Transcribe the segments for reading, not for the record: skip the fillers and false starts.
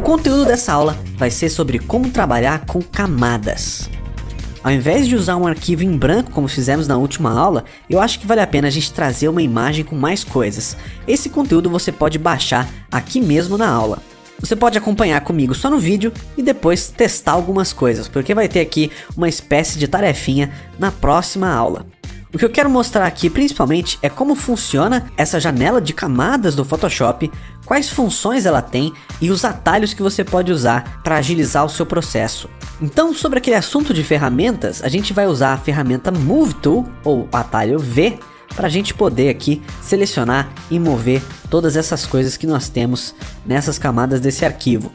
O conteúdo dessa aula vai ser sobre como trabalhar com camadas. Ao invés de usar um arquivo em branco como fizemos na última aula, eu acho que vale a pena a gente trazer uma imagem com mais coisas. Esse conteúdo você pode baixar aqui mesmo na aula. Você pode acompanhar comigo só no vídeo e depois testar algumas coisas, porque vai ter aqui uma espécie de tarefinha na próxima aula. O que eu quero mostrar aqui principalmente é como funciona essa janela de camadas do Photoshop, quais funções ela tem e os atalhos que você pode usar para agilizar o seu processo. Então, sobre aquele assunto de ferramentas, a gente vai usar a ferramenta Move Tool, ou atalho V, para a gente poder aqui selecionar e mover todas essas coisas que nós temos nessas camadas desse arquivo.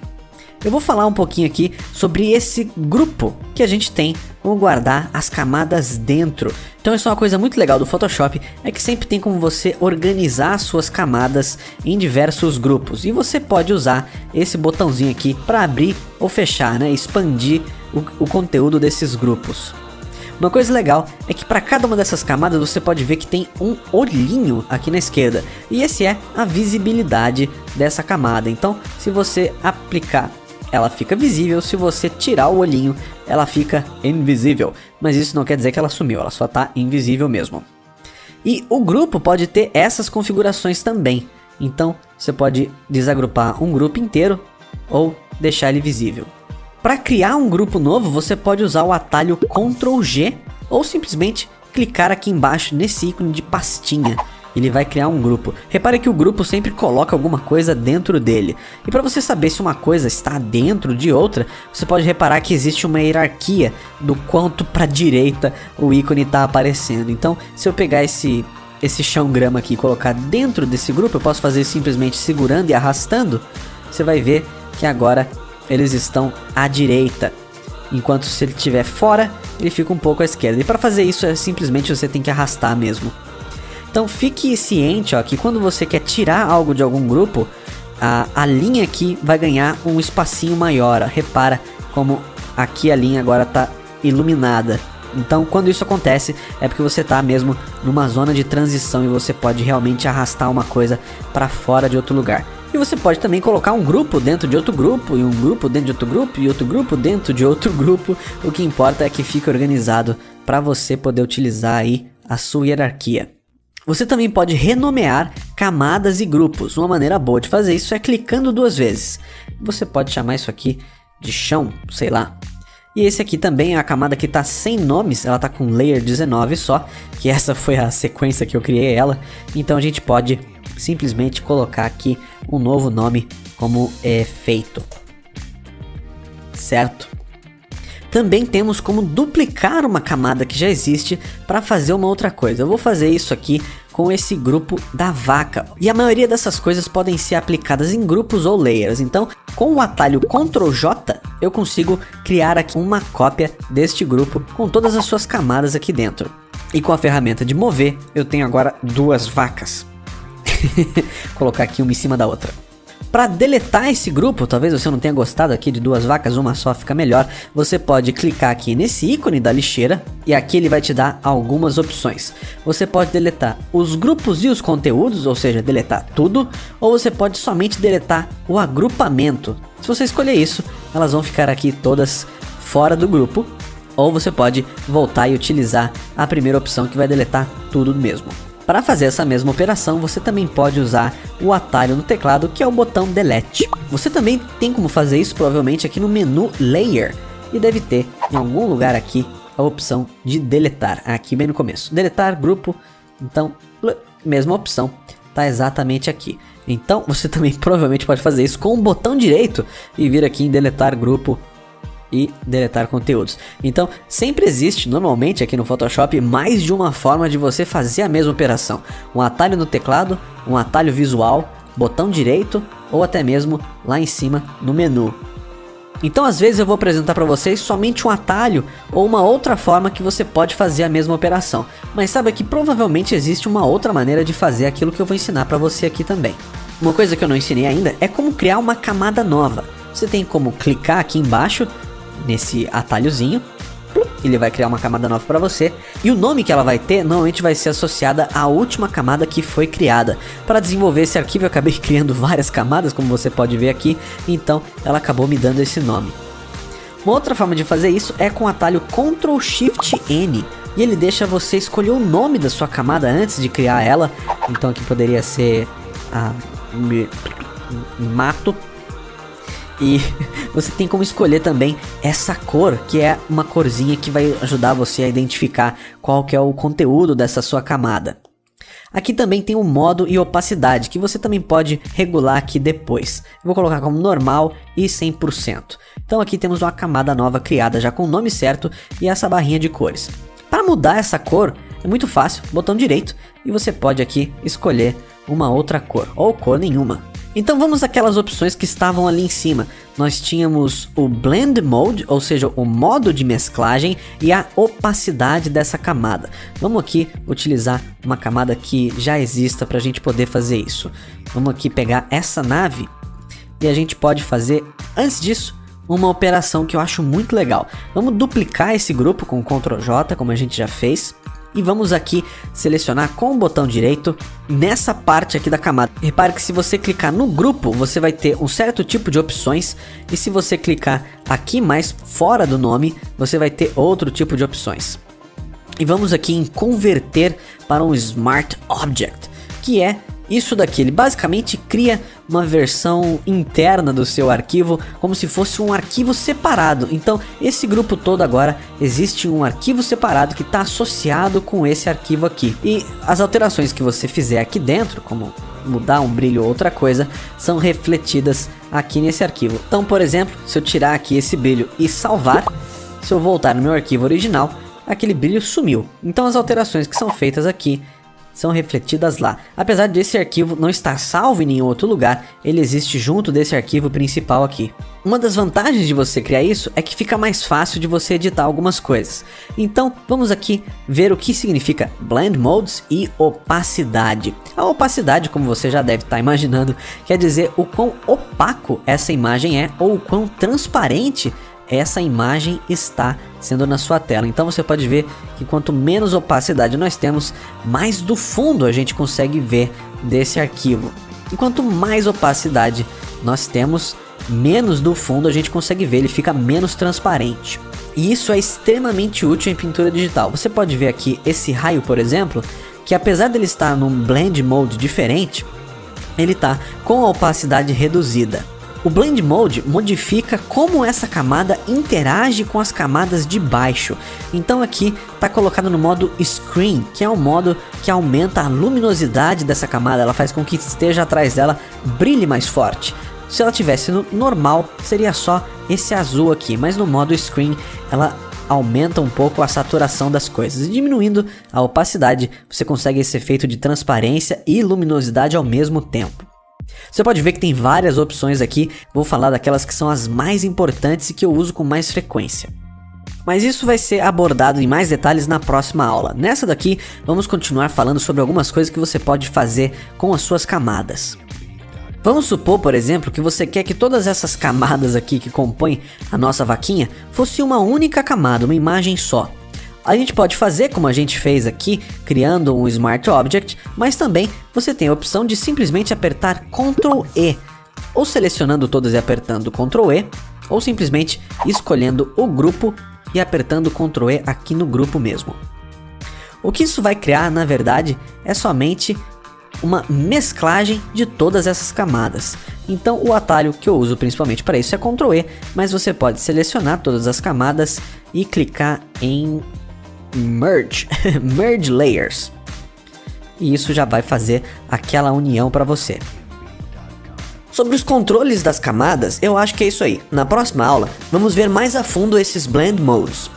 Eu vou falar um pouquinho aqui sobre esse grupo que a gente tem, como guardar as camadas dentro. Então isso é uma coisa muito legal do Photoshop, é que sempre tem como você organizar as suas camadas em diversos grupos. E você pode usar esse botãozinho aqui para abrir ou fechar, né? Expandir o conteúdo desses grupos. Uma coisa legal é que para cada uma dessas camadas você pode ver que tem um olhinho aqui na esquerda. E esse é a visibilidade dessa camada. Então se você aplicar, ela fica visível, se você tirar o olhinho, ela fica invisível. Mas isso não quer dizer que ela sumiu, ela só está invisível mesmo. E o grupo pode ter essas configurações também. Então você pode desagrupar um grupo inteiro ou deixar ele visível. Para criar um grupo novo, você pode usar o atalho Ctrl G ou simplesmente clicar aqui embaixo nesse ícone de pastinha. Ele vai criar um grupo. Repare que o grupo sempre coloca alguma coisa dentro dele. E para você saber se uma coisa está dentro de outra, você pode reparar que existe uma hierarquia do quanto para a direita o ícone está aparecendo. Então, se eu pegar esse chão grama aqui e colocar dentro desse grupo, eu posso fazer simplesmente segurando e arrastando. Você vai ver que agora eles estão à direita. Enquanto se ele estiver fora, ele fica um pouco à esquerda. E para fazer isso, simplesmente você tem que arrastar mesmo. Então fique ciente, ó, que quando você quer tirar algo de algum grupo, a linha aqui vai ganhar um espacinho maior. Ó. Repara como aqui a linha agora está iluminada. Então quando isso acontece é porque você está mesmo numa zona de transição e você pode realmente arrastar uma coisa para fora de outro lugar. E você pode também colocar um grupo dentro de outro grupo, e um grupo dentro de outro grupo, e outro grupo dentro de outro grupo. O que importa é que fique organizado para você poder utilizar aí a sua hierarquia. Você também pode renomear camadas e grupos. Uma maneira boa de fazer isso é clicando 2 vezes. Você pode chamar isso aqui de chão, sei lá. E esse aqui também é a camada que está sem nomes, ela está com layer 19 só, que essa foi a sequência que eu criei ela. Então a gente pode simplesmente colocar aqui um novo nome como efeito. Certo? Também temos como duplicar uma camada que já existe para fazer uma outra coisa. Eu vou fazer isso aqui com esse grupo da vaca. E a maioria dessas coisas podem ser aplicadas em grupos ou layers. Então, com o atalho Ctrl J, eu consigo criar aqui uma cópia deste grupo com todas as suas camadas aqui dentro. E com a ferramenta de mover, eu tenho agora 2 vacas. Colocar aqui uma em cima da outra. Para deletar esse grupo, talvez você não tenha gostado aqui de 2 vacas, uma só fica melhor. Você pode clicar aqui nesse ícone da lixeira e aqui ele vai te dar algumas opções. Você pode deletar os grupos e os conteúdos, ou seja, deletar tudo, ou você pode somente deletar o agrupamento. Se você escolher isso, elas vão ficar aqui todas fora do grupo, ou você pode voltar e utilizar a primeira opção que vai deletar tudo mesmo. Para fazer essa mesma operação, você também pode usar o atalho no teclado, que é o botão Delete. Você também tem como fazer isso provavelmente aqui no menu Layer. E deve ter em algum lugar aqui a opção de deletar, aqui bem no começo. Deletar grupo, então, mesma opção, tá exatamente aqui. Então você também provavelmente pode fazer isso com o botão direito e vir aqui em deletar grupo e deletar conteúdos. Então sempre existe normalmente aqui no Photoshop mais de uma forma de você fazer a mesma operação. Um atalho no teclado, um atalho visual, botão direito ou até mesmo lá em cima no menu. Então às vezes eu vou apresentar para vocês somente um atalho ou uma outra forma que você pode fazer a mesma operação. Mas saiba que provavelmente existe uma outra maneira de fazer aquilo que eu vou ensinar para você aqui também. Uma coisa que eu não ensinei ainda é como criar uma camada nova. Você tem como clicar aqui embaixo nesse atalhozinho ele vai criar uma camada nova para você, e o nome que ela vai ter normalmente vai ser associada à última camada que foi criada. Para desenvolver esse arquivo eu acabei criando várias camadas, como você pode ver aqui, então ela acabou me dando esse nome. Uma outra forma de fazer isso é com o atalho Ctrl Shift N, e ele deixa você escolher o nome da sua camada antes de criar ela. Então aqui poderia ser mato. E você tem como escolher também essa cor, que é uma corzinha que vai ajudar você a identificar qual que é o conteúdo dessa sua camada. Aqui também tem o modo e opacidade, que você também pode regular aqui depois. Eu vou colocar como normal e 100%. Então aqui temos uma camada nova criada já com o nome certo e essa barrinha de cores. Para mudar essa cor é muito fácil, botão direito, e você pode aqui escolher uma outra cor, ou cor nenhuma. Então vamos àquelas opções que estavam ali em cima. Nós tínhamos o Blend Mode, ou seja, o modo de mesclagem, e a opacidade dessa camada. Vamos aqui utilizar uma camada que já exista para a gente poder fazer isso. Vamos aqui pegar essa nave e a gente pode fazer, antes disso, uma operação que eu acho muito legal. Vamos duplicar esse grupo com Ctrl J, como a gente já fez. E vamos aqui selecionar com o botão direito nessa parte aqui da camada. Repare que se você clicar no grupo, você vai ter um certo tipo de opções. E se você clicar aqui mais fora do nome, você vai ter outro tipo de opções. E vamos aqui em converter para um Smart Object, que é isso daqui. Ele basicamente cria uma versão interna do seu arquivo, como se fosse um arquivo separado. Então esse grupo todo agora existe um arquivo separado que está associado com esse arquivo aqui. E as alterações que você fizer aqui dentro, como mudar um brilho ou outra coisa, são refletidas aqui nesse arquivo. Então, por exemplo, se eu tirar aqui esse brilho e salvar, se eu voltar no meu arquivo original, aquele brilho sumiu. Então as alterações que são feitas aqui são refletidas lá. Apesar desse arquivo não estar salvo em nenhum outro lugar, ele existe junto desse arquivo principal aqui. Uma das vantagens de você criar isso é que fica mais fácil de você editar algumas coisas. Então vamos aqui ver o que significa Blend Modes e opacidade. A opacidade, como você já deve estar imaginando, quer dizer o quão opaco essa imagem é ou o quão transparente essa imagem está sendo na sua tela. Então você pode ver que quanto menos opacidade nós temos, mais do fundo a gente consegue ver desse arquivo. E quanto mais opacidade nós temos, menos do fundo a gente consegue ver, ele fica menos transparente. E isso é extremamente útil em pintura digital. Você pode ver aqui esse raio, por exemplo, que apesar dele estar num Blend Mode diferente, ele está com a opacidade reduzida. O Blend Mode modifica como essa camada interage com as camadas de baixo. Então aqui está colocado no modo Screen, que é um modo que aumenta a luminosidade dessa camada. Ela faz com que esteja atrás dela brilhe mais forte. Se ela tivesse no normal, seria só esse azul aqui, mas no modo Screen ela aumenta um pouco a saturação das coisas. E diminuindo a opacidade, você consegue esse efeito de transparência e luminosidade ao mesmo tempo. Você pode ver que tem várias opções aqui, vou falar daquelas que são as mais importantes e que eu uso com mais frequência. Mas isso vai ser abordado em mais detalhes na próxima aula. Nessa daqui, vamos continuar falando sobre algumas coisas que você pode fazer com as suas camadas. Vamos supor, por exemplo, que você quer que todas essas camadas aqui que compõem a nossa vaquinha fosse uma única camada, uma imagem só. A gente pode fazer como a gente fez aqui, criando um Smart Object, mas também você tem a opção de simplesmente apertar Ctrl E, ou selecionando todas e apertando Ctrl E, ou simplesmente escolhendo o grupo e apertando Ctrl E aqui no grupo mesmo. O que isso vai criar, na verdade, é somente uma mesclagem de todas essas camadas. Então o atalho que eu uso principalmente para isso é Ctrl E, mas você pode selecionar todas as camadas e clicar em Merge, Merge Layers. E isso já vai fazer aquela união para você. Sobre os controles das camadas, eu acho que é isso aí. Na próxima aula, vamos ver mais a fundo esses Blend Modes.